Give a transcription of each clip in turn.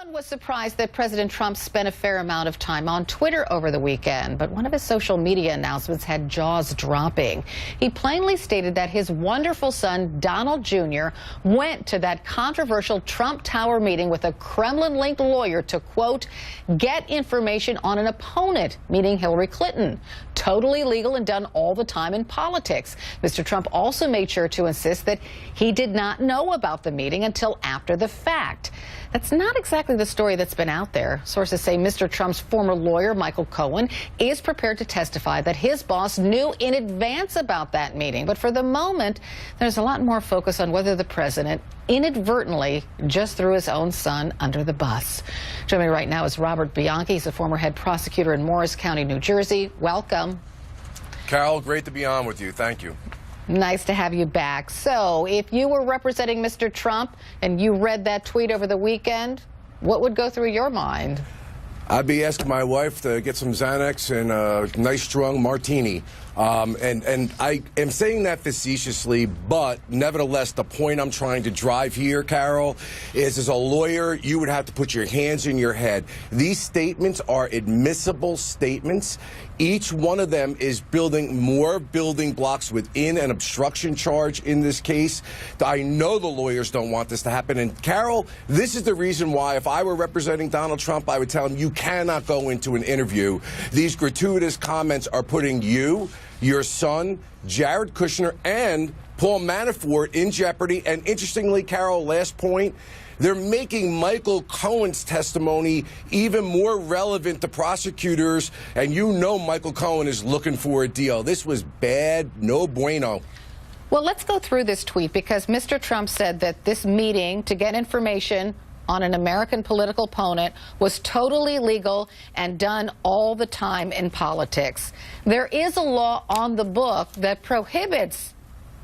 Everyone was surprised that President Trump spent a fair amount of time on Twitter over the weekend, but one of his social media announcements had jaws dropping. He plainly stated that his wonderful son, Donald Jr., went to that controversial Trump Tower meeting with a Kremlin-linked lawyer to, quote, get information on an opponent, meaning Hillary Clinton. Totally legal and done all the time in politics. Mr. Trump also made sure to insist that he did not know about the meeting until after the fact. That's not exactly the story that's been out there. Sources say Mr. Trump's former lawyer, Michael Cohen, is prepared to testify that his boss knew in advance about that meeting. But for the moment, there's a lot more focus on whether the president inadvertently just threw his own son under the bus. Joining me right now is Robert Bianchi. He's a former head prosecutor in Morris County, New Jersey. Welcome. Carol, great to be on with you. Thank you. Nice to have you back. So, if you were representing Mr. Trump and you read that tweet over the weekend, what would go through your mind? I'd be asking my wife to get some Xanax and a nice strong martini. And I am saying that facetiously, but nevertheless, the point I'm trying to drive here, Carol, is as a lawyer, you would have to put your hands in your head. These statements are admissible statements. Each one of them is building more building blocks within an obstruction charge in this case. I know the lawyers don't want this to happen. And Carol, this is the reason why if I were representing Donald Trump, I would tell him you cannot go into an interview. These gratuitous comments are putting you, your son, Jared Kushner, and Paul Manafort in jeopardy. And interestingly, Carol, last point, they're making Michael Cohen's testimony even more relevant to prosecutors. And you know Michael Cohen is looking for a deal. This was bad, no bueno. Well, let's go through this tweet because Mr. Trump said that this meeting to get information on an American political opponent was totally legal and done all the time in politics. There is a law on the book that prohibits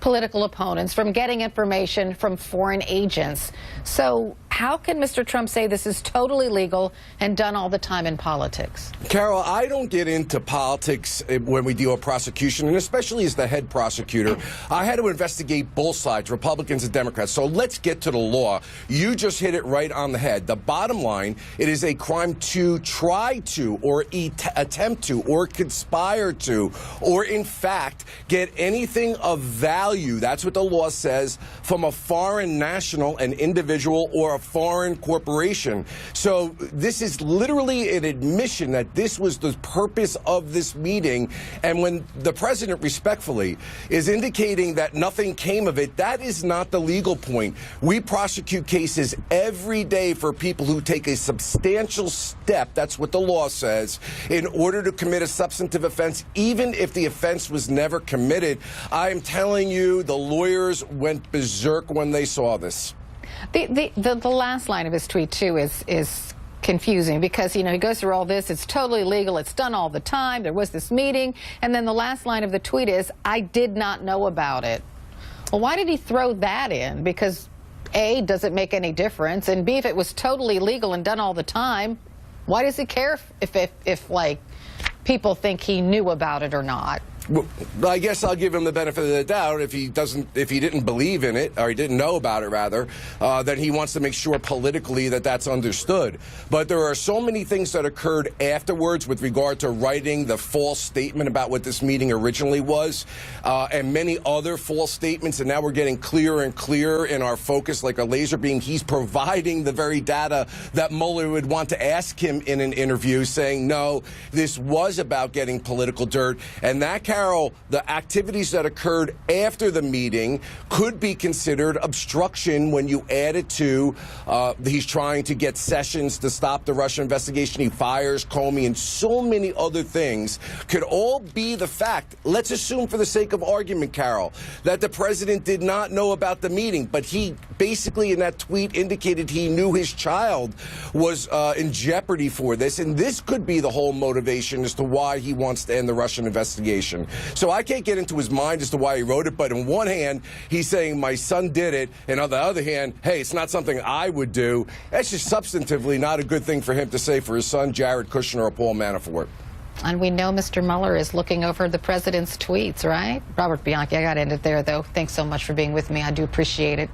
political opponents from getting information from foreign agents. So how can Mr. Trump say this is totally legal and done all the time in politics? Carol, I don't get into politics when we deal with prosecution, and especially as the head prosecutor. I had to investigate both sides, Republicans and Democrats. So let's get to the law. You just hit it right on the head. The bottom line, it is a crime to try to or attempt to or conspire to or in fact get anything of value, that's what the law says, from a foreign national, an individual, or a foreign corporation. So this is literally an admission that this was the purpose of this meeting. And when the president respectfully is indicating that nothing came of it, that is not the legal point. We prosecute cases every day for people who take a substantial step, that's what the law says, in order to commit a substantive offense, even if the offense was never committed. I am telling you, the lawyers went berserk when they saw this. The last line of his tweet, too, is confusing because, you know, he goes through all this. It's totally legal. It's done all the time. There was this meeting. And then the last line of the tweet is, I did not know about it. Well, why did he throw that in? Because, A, does it make any difference? And B, if it was totally legal and done all the time, why does he care if like, people think he knew about it or not? Well, I guess I'll give him the benefit of the doubt. If he didn't believe in it, or he didn't know about it, rather, then he wants to make sure politically that that's understood. But there are so many things that occurred afterwards with regard to writing the false statement about what this meeting originally was, and many other false statements. And now we're getting clearer and clearer in our focus, like a laser beam. He's providing the very data that Mueller would want to ask him in an interview, saying, no, this was about getting political dirt. And that, Carol, the activities that occurred after the meeting could be considered obstruction when you add it to he's trying to get Sessions to stop the Russia investigation. He fires Comey, and so many other things could all be the fact. Let's assume for the sake of argument, Carol, that the president did not know about the meeting, but he basically in that tweet indicated he knew his child was in jeopardy for this, and this could be the whole motivation as to why he wants to end the Russian investigation. So I can't get into his mind as to why he wrote it, but on one hand, he's saying my son did it, and on the other hand, hey, it's not something I would do. That's just substantively not a good thing for him to say for his son, Jared Kushner, or Paul Manafort. And we know Mr. Mueller is looking over the president's tweets, right? Robert Bianchi, I got to end it there, though. Thanks so much for being with me. I do appreciate it.